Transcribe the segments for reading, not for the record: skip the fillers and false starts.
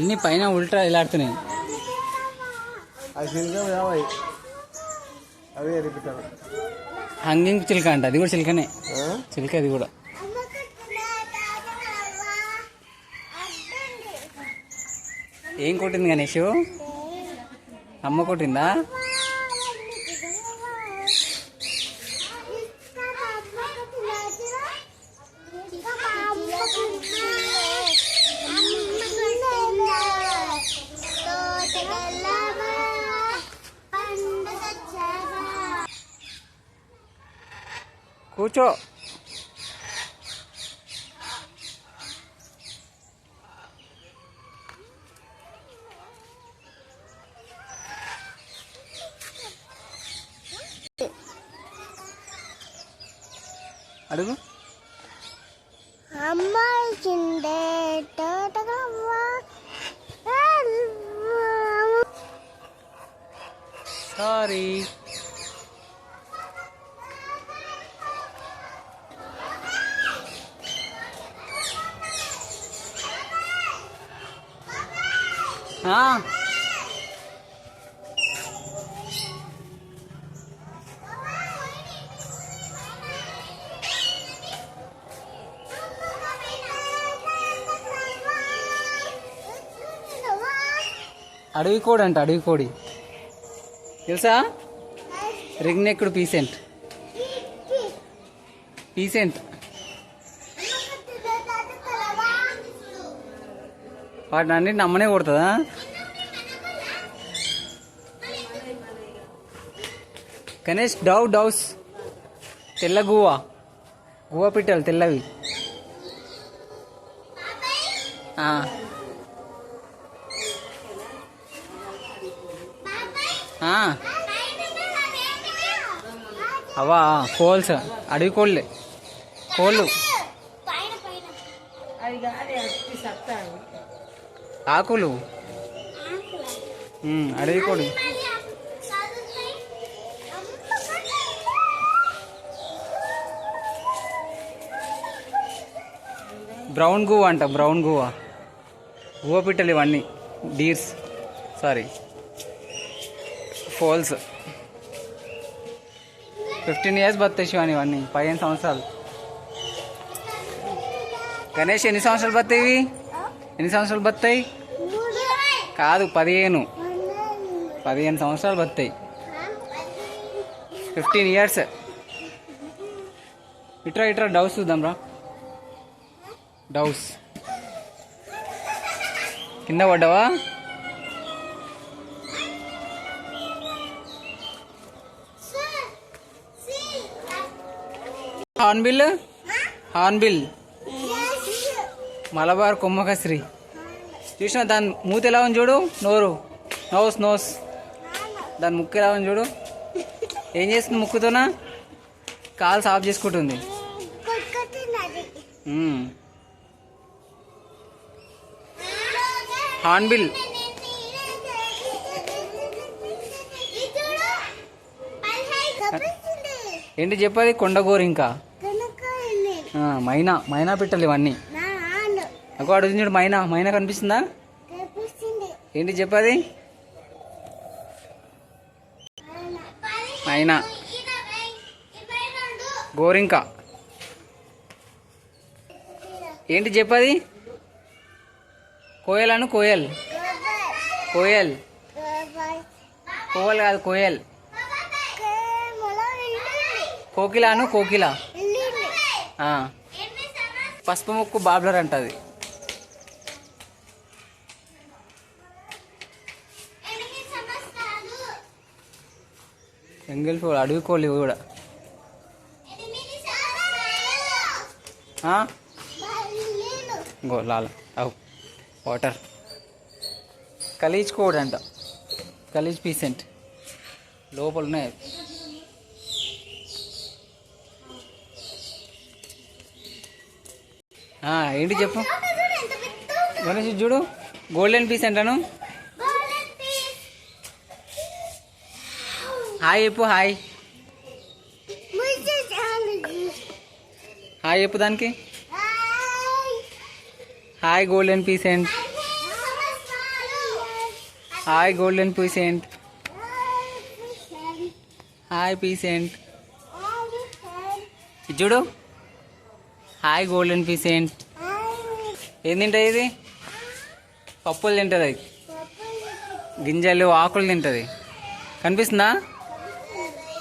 ఇన్ని పైన ఉల్టా ఇలాడుతున్నాయి. హంగింగ్ చిలుక అంట, అది కూడా చిలుకనే. చిలుక అది కూడా. ఏం కొట్టింది గణేష్? అమ్మ కొట్టిందా? కూర్చో. అడుగు. సారీ. అడవి కోడి అంట, అడవి కోడి తెలుసా? Ring నెక్డ్ peasant. పీసెంట్ వాటిని అన్నింటిని అమ్మనే కొడుతుందా? గణేష్ డౌస్ తెల్ల గువ్వ పిట్టలు తెల్లవి. అవా కోల్స్, అడవి కోళ్ళు. ఆకులు, అడవి కోడి. బ్రౌన్ గువ్వ అంట, బ్రౌన్ గువ్వ పిట్టలు ఇవన్నీ. Deers, sorry, foals. 15 years బతాయి శివాని ఇవన్నీ. 15 సంవత్సరాలు. గణేష్ ఎన్ని సంవత్సరాలు బతాయి? ఎన్ని సంవత్సరాలు బతాయి? కాదు, 15 సంవత్సరాలు బతాయి. 15 years. ఇట్రా డౌస్ చూద్దాం రా. డౌస్ కింద పడ్డావా? హార్న్బిల్, మలబార్ కొమ్మకశ్రీ. చూసినా దాని మూతి ఎలా ఉంది చూడు. నోస్ దాని ముక్కు ఎలా ఉంది చూడు. ఏం చేస్తుంది ముక్కుతోనా? కాలు సాఫ్ చేసుకుంటుంది. హార్న్బిల్. ఏంటి చెప్పది? కొండగోరు. ఇంకా మైనా పిట్టలు ఇవన్నీ. నాకు అడుగుతుంది చూడు, మైనా కనిపిస్తుందా? ఏంటి చెప్పది? మైనా, గోరింక. ఏంటి చెప్పది? కోయల్ కోయల్ కాదు, కోయల్. కోకిల. పసుపు ముక్కు బాబ్లర్ అంటది. ఎంగిల్ కోళ్ళు, అడవి కోళ్ళు కూడా. లాల వాటర్. కలీజ్ కోడ్ అంట, కలీజ్ పీసెంట్ లోపల ఉన్నాయి. ఏంటి చెప్పు గణేష్? చూడు, గోల్డెన్ పీసెంట్ అను. హాయ్ చెప్పు. హాయ్ హాయ్ చెప్పు దానికి. Hi golden pheasant. Hi golden pheasant. Hi pheasant. చూడు. Hi golden pheasant. ఏం తింటుంది ఇది? పప్పులు తింటుంది. అది గింజలు ఆకులు తింటుంది. కనిపిస్తుందా?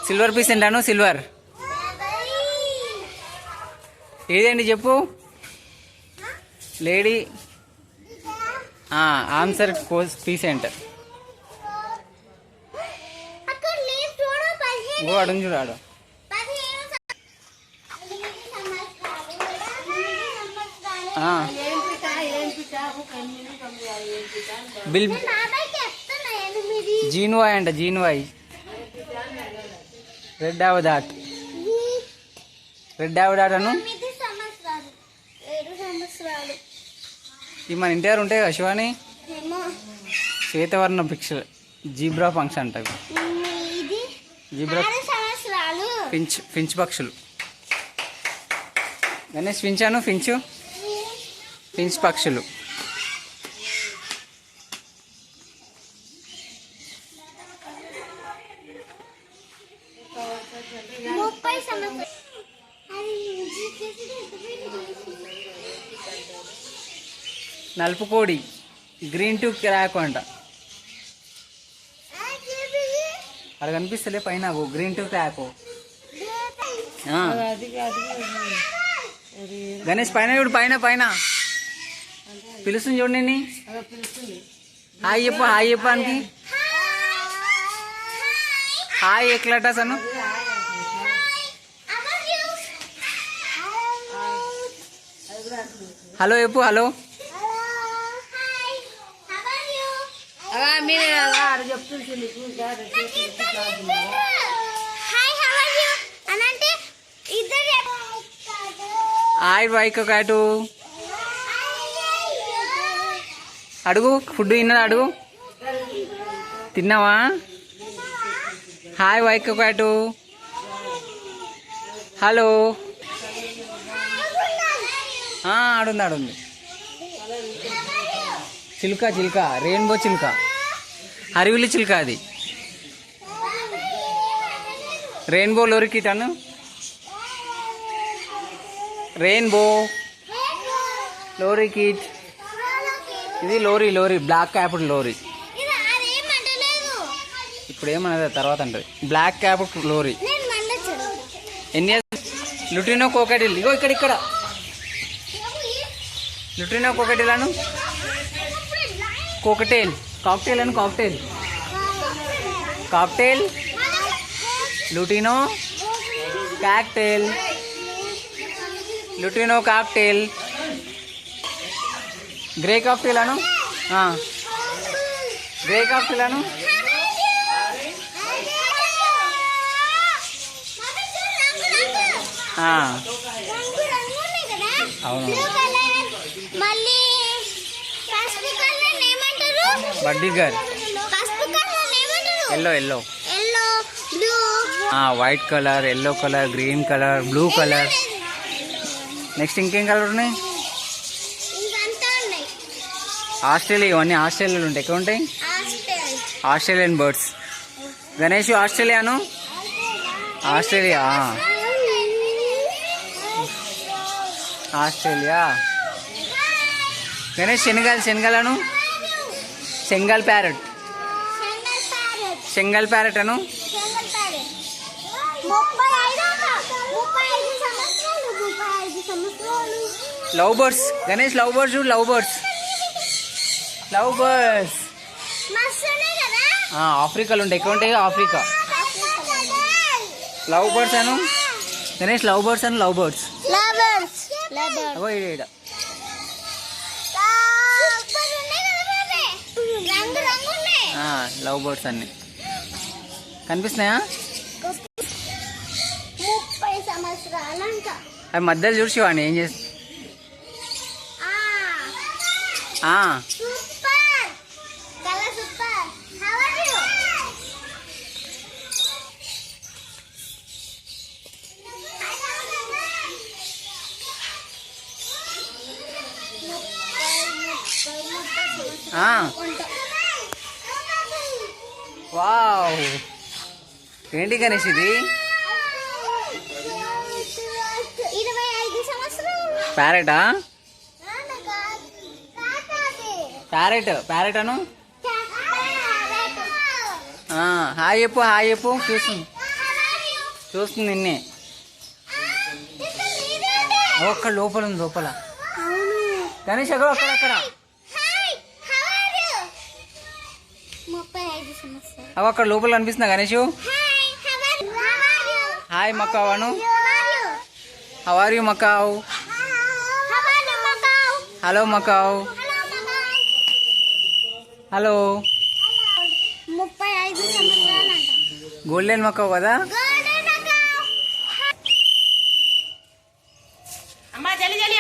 సిల్వర్ పీసెంట్ అను. సిల్వర్ ఏదండి చెప్పు. Lady answer peasant. ఓ అడుగు చూడు. ఆడు బిల్ జీన్వాయ్ అంట. జీన్వాయ్. రెడ్ అవదాట్. రెడ్ అవదాట్ అను. ఈ మన ఇంటి దగ్గర ఉంటాయి కదా శివాని. శ్వేతవర్ణ పిక్చర్ జీబ్రా ఫంక్షన్ అంట. జీబ్రా ఫించ్ పక్షులు. గణేష్ ఫించాను. ఫించ్ పక్షులు. నలుపు కోడి. గ్రీన్ టు క్రాక్ అంట. అది కనిపిస్తలే పైన. Green to crack. గణేష్ పైన చూడు. పైన పిలుస్తుంది చూడు. నేను హాయ్ చెప్పు. హాయ్ చెప్పానికి. హాయ్ ఎక్లటాస్ అను. హలో చెప్పు. హలో హాయ్ వైక్ కాటు. అడుగు. ఫుడ్ తిన్నదా? అడుగు. తిన్నావా? హాయ్ వైక్ కాటు. హలో ఆడుంది. చిలుక. రెయిన్బో చిలుక. హరివిల్లి చిలుక. అది రెయిన్బో లోరికిట్ అను. రెయిన్బో లోరికిట్. ఇది లోరీ. బ్లాక్ క్యాప్డ్ లోరీ. ఇప్పుడు ఏమన్నది తర్వాత అంటది. Black capped lory. ఎన్ని లుటినో కోకటిల్. ఇగో ఇక్కడ లుటినో కోకటిల్ అను. కాక్టైల్ అను. Cockatiel lutino cockatiel. Lutino cockatiel. Grey cockatiel అను. గ్రే కాక్టైల్ అను. అవును. Budgerigar. Yellow. White colour, yellow colour, green colour, blue colour. Next ఇంకేం కలర్ ఉన్నాయి? ఆస్ట్రేలియా. ఇవన్నీ ఆస్ట్రేలియాలో ఉంటాయి. ఎక్కడ ఉంటాయి? Australian birds. గణేష్ ఆస్ట్రేలియాను. ఆస్ట్రేలియా. గణేష్ శనగలను. సెంగల్ ప్యారెట్ అను. Love birds. Ganesh love birds చూడు. లవ్ బర్డ్స్ ఆఫ్రికాలో ఉంటాయి. ఎక్కడ ఉంటాయి? ఆఫ్రికా. లవ్ బర్డ్స్ అను. గణేష్ లవ్ బర్డ్స్ అను. లవ్ బర్డ్స్ అన్ని కనిపిస్తున్నాయా? అవి మధ్యలో చూసివాడిని ఏం చేస్తా. వావ్, ఏంటి గణేష్ ఇది? 25 సంవత్సరాలు. ప్యారెటా? ప్యారెట్ అను. హాయ్ చెప్పు, హాయ్ చెప్పు. చూస్తుంది నిన్నే. ఒక్క లోపల ఉంది, లోపల. గణేష్ ఎక్కడ? అక్కడ అవి అక్కడ లోపల కనిపిస్తుందా గణేష్? హాయ్ మక్కావ్ అను. How are you macaw? Hello macaw. Hello. 35 సంవత్సరాలంట. గోల్డెన్ మక్కావ్ కదా? అమ్మా జల్లి జల్లి